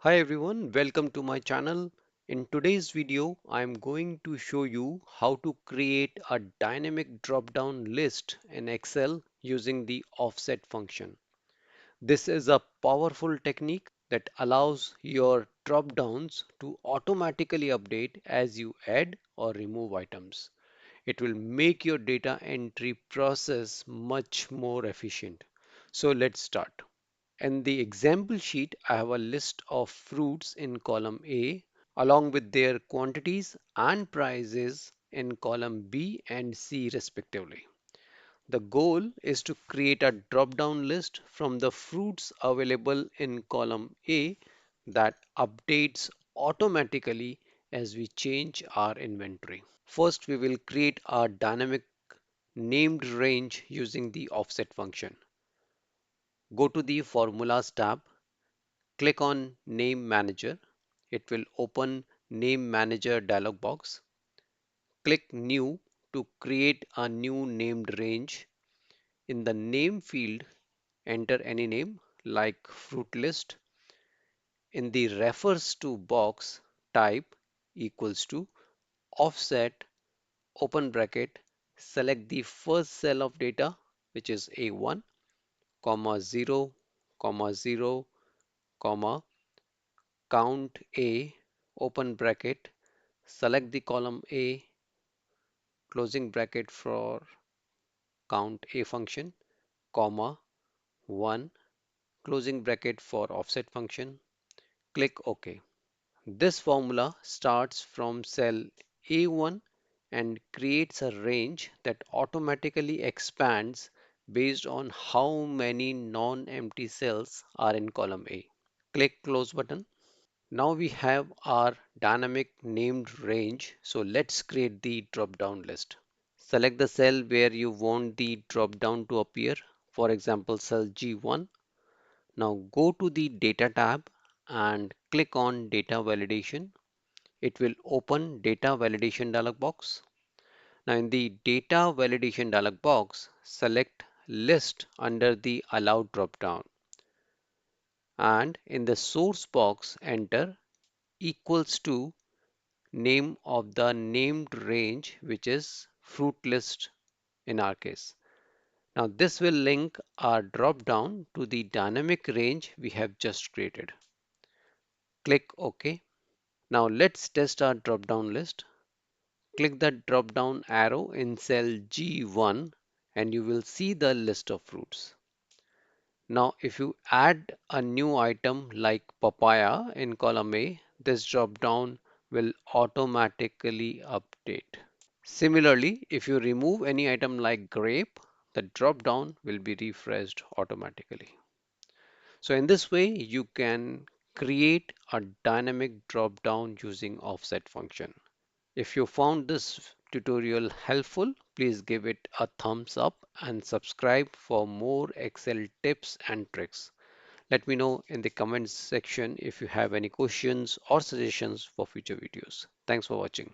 Hi everyone, welcome to my channel. In today's video, I'm going to show you how to create a dynamic drop-down list in Excel using the offset function. This is a powerful technique that allows your drop-downs to automatically update as you add or remove items. It will make your data entry process much more efficient. So let's start. In the example sheet, I have a list of fruits in column A along with their quantities and prices in column B and C respectively. The goal is to create a drop-down list from the fruits available in column A that updates automatically as we change our inventory. First, we will create a dynamic named range using the offset function. Go to the Formulas tab. Click on Name Manager. It will open Name Manager dialog box. Click New to create a new named range. In the name field, enter any name like fruit list. In the refers to box, type equals to offset open bracket. Select the first cell of data, which is A1, comma 0, comma 0, comma count A, open bracket. Select the column A, closing bracket for count A function, comma 1, closing bracket for offset function. Click OK. This formula starts from cell A1 and creates a range that automatically expands based on how many non-empty cells are in column A. Click Close button. Now we have our dynamic named range. So let's create the drop-down list. Select the cell where you want the drop-down to appear. For example, cell G1. Now go to the Data tab and click on Data Validation. It will open Data Validation dialog box. Now in the Data Validation dialog box, select List under the Allowed drop-down. And in the source box, enter equals to name of the named range, which is fruit list in our case. Now this will link our drop down to the dynamic range we have just created. Click OK. Now let's test our drop down list. Click the drop down arrow in cell G1 and you will see the list of fruits. Now if you add a new item like papaya in column A, this drop down will automatically update. Similarly, if you remove any item like grape, the drop down will be refreshed automatically. So in this way, you can create a dynamic drop down using offset function. If you found this tutorial helpful, please give it a thumbs up and subscribe for more Excel tips and tricks. Let me know in the comments section if you have any questions or suggestions for future videos. Thanks for watching.